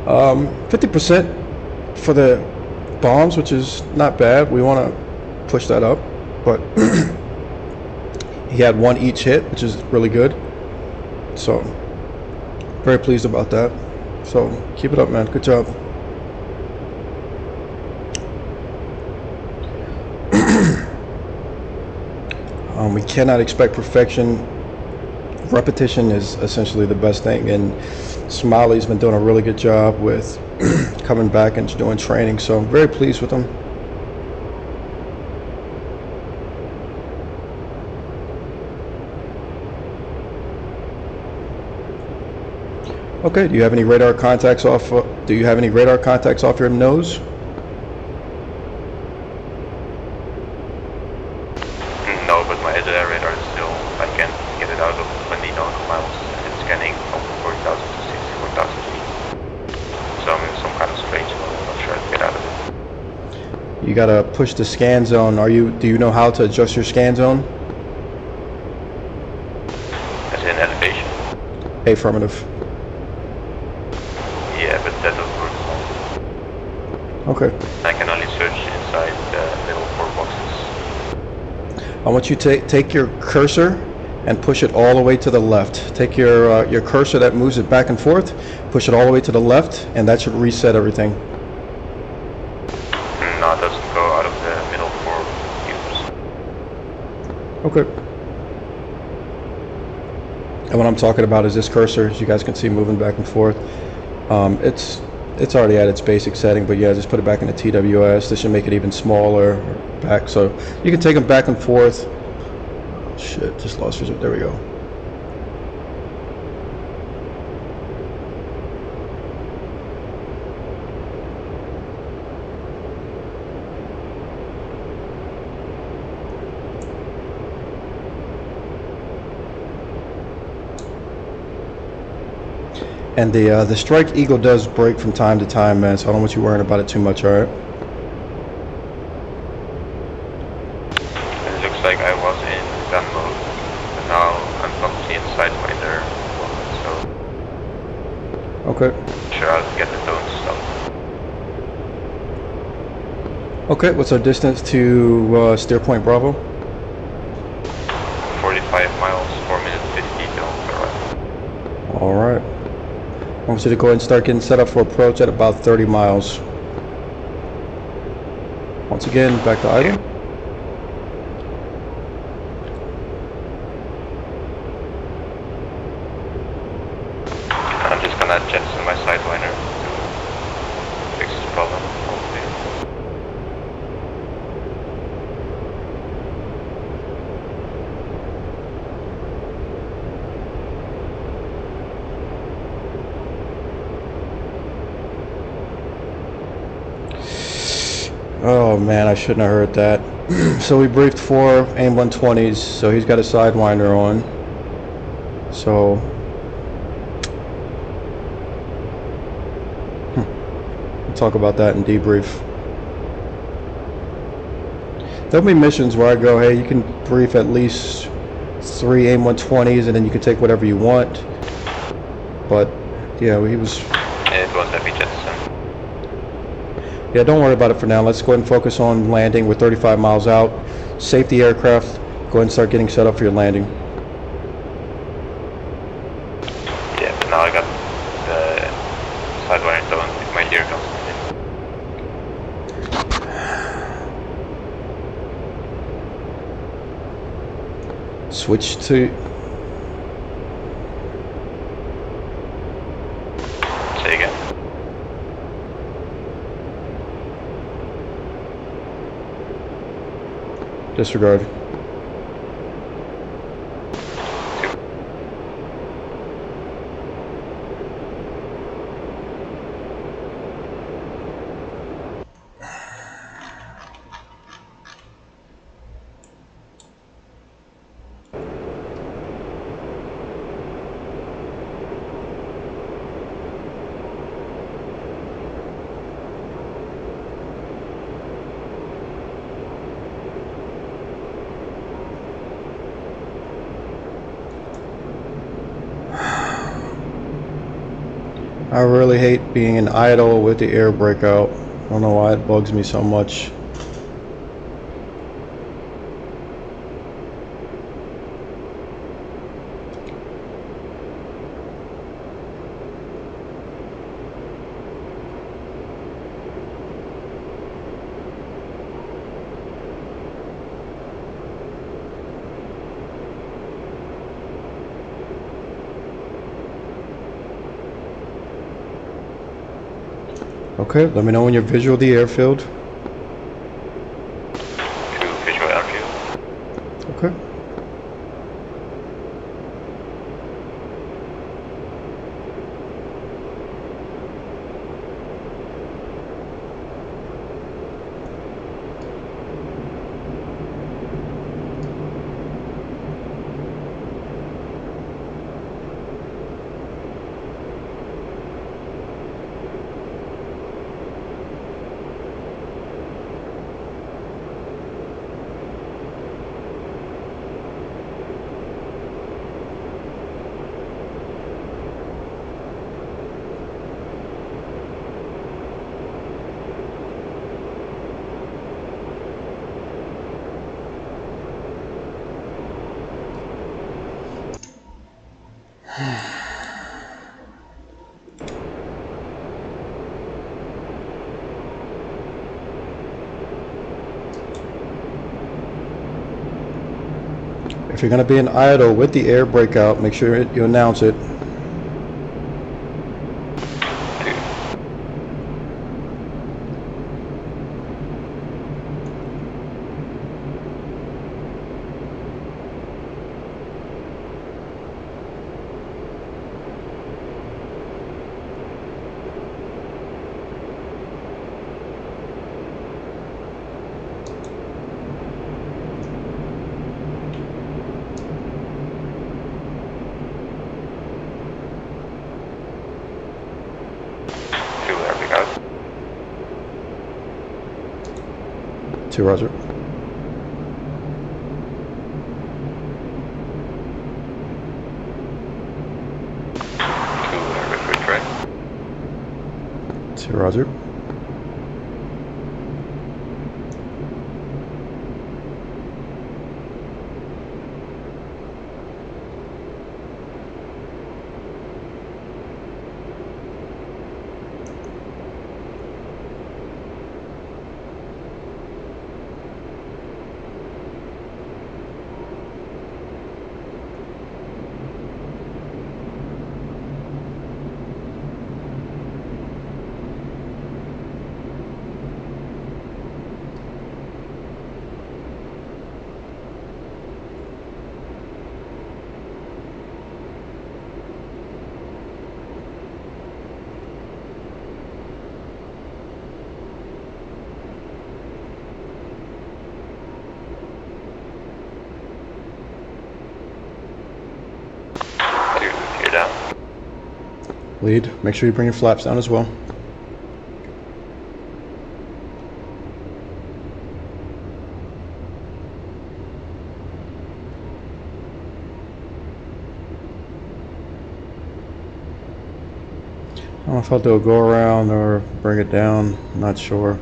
50% for the bombs, which is not bad. We want to push that up, but he had one each hit, which is really good. So very pleased about that. So keep it up, man. Good job. We cannot expect perfection. Repetition is essentially the best thing, and Smiley's been doing a really good job with coming back and doing training, so I'm very pleased with him. Okay, do you have any radar contacts off, do you have any radar contacts off your nose? No, but my other radar is still, I can't get it out of 20 nautical miles. It's scanning from 40,000 to 64,000 feet. So I'm in some kind of strange mode, I'm not sure how to get out of it. You gotta push the scan zone. Do you know how to adjust your scan zone? As in elevation? Affirmative. Yeah, but that doesn't work. Okay. I can only search inside the middle 4 boxes. I want you to take your cursor and push it all the way to the left. Take your cursor that moves it back and forth, push it all the way to the left, and that should reset everything. No, it doesn't go out of the middle 4 cubes. Okay. And what I'm talking about is this cursor, as you guys can see, moving back and forth. It's already at its basic setting, but yeah, just put it back in the TWS. This should make it even smaller back, so you can take them back and forth. Oh, shit, just lost result. There we go. And the Strike Eagle does break from time to time, man, so I don't want you worrying about it too much, alright? It looks like I was in gun mode, but now I'm constantly in Sidewinder mode, so Okay. I'm sure how to get the tone to stop. Okay, what's our distance to Steer Point Bravo? 45 miles, 4 minutes 50 kilometers right. Alright. I want you to go ahead and start getting set up for approach at about 30 miles. Once again, back to idle. I'm just gonna jettison my Sidewinder to fix this problem, hopefully. Oh man, I shouldn't have heard that. So we briefed 4 AIM 120s, so he's got a Sidewinder on. So we'll talk about that in debrief. There'll be missions where I go, hey, you can brief at least 3 AIM 120s and then you can take whatever you want. But yeah, he was... It was heavy jettison. Yeah, don't worry about it for now. Let's go ahead and focus on landing. We're 35 miles out. Safety aircraft. Go ahead and start getting set up for your landing. Yeah, but now I got the Sidewinder tone with my ear constantly. Switch to... Say again? Disregard. I really hate being in idle with the air breakout. I don't know why it bugs me so much. Okay, let me know when you're visual the airfield. To visual airfield. Okay. If you're going to be in idle with the air brake out, make sure you announce it. 2, roger. Two, roger. Lead, make sure you bring your flaps down as well. I don't know if I'll do a go around or bring it down, not sure.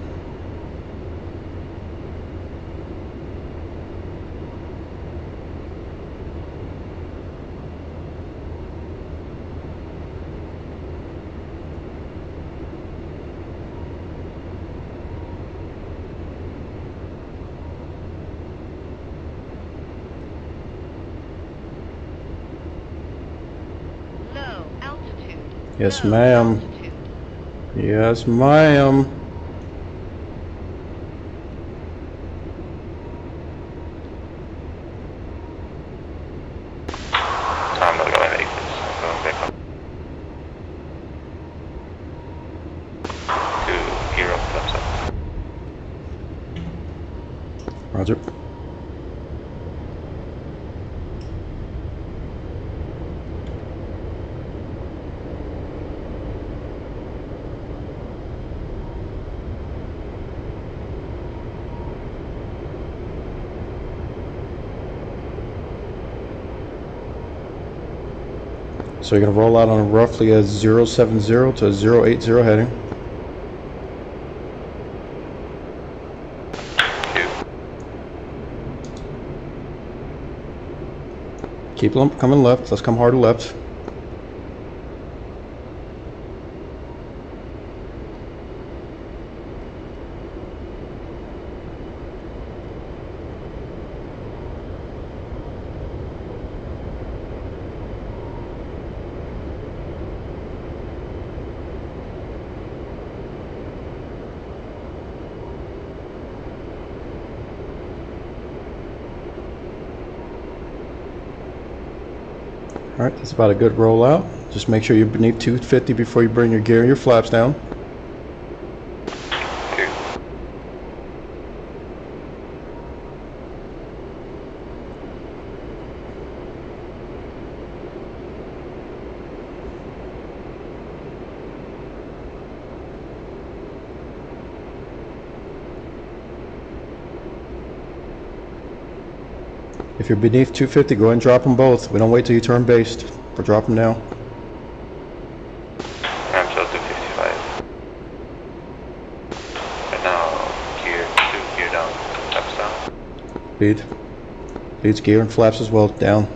Yes, ma'am. Yes, ma'am. I'm not gonna make this. I'm going back up. To gear up, flaps up. Roger. So you're going to roll out on roughly a 070 to a 080 heading. 2. Keep coming left. Let's come harder left. Alright, that's about a good rollout. Just make sure you're beneath 250 before you bring your gear and your flaps down. 2. If you're beneath 250, go ahead and drop them both. We don't wait till you turn based. We'll drop them now. I'm still 255. And now, gear 2, gear down, flaps down. Lead. Leads gear and flaps as well, down.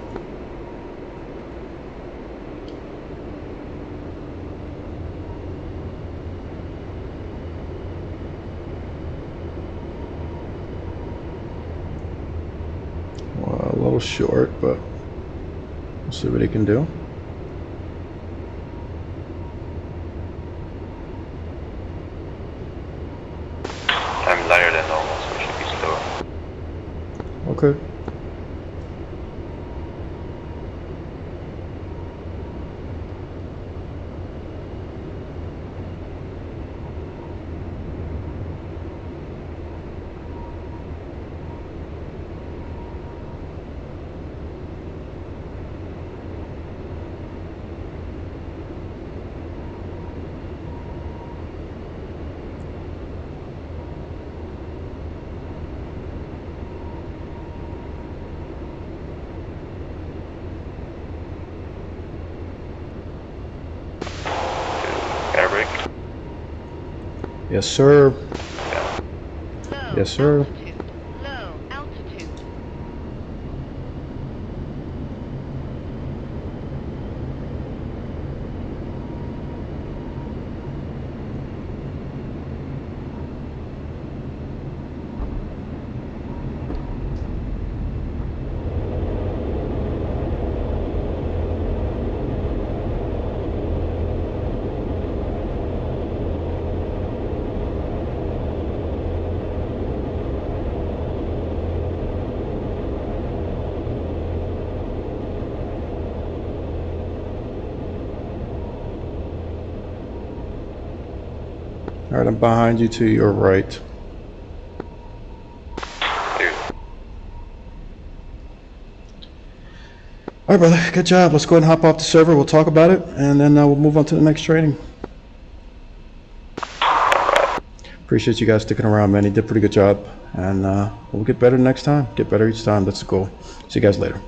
little short, but we'll see what he can do. I'm lighter than normal, so it should be slower. Okay. Air brake. Yes, sir. Yeah. Low Yes, sir. altitude. Low altitude. All right, I'm behind you to your right. Dude. All right, brother. Good job. Let's go ahead and hop off the server. We'll talk about it, and then we'll move on to the next training. Appreciate you guys sticking around, man. You did a pretty good job, and we'll get better next time. Get better each time. That's the goal. See you guys later.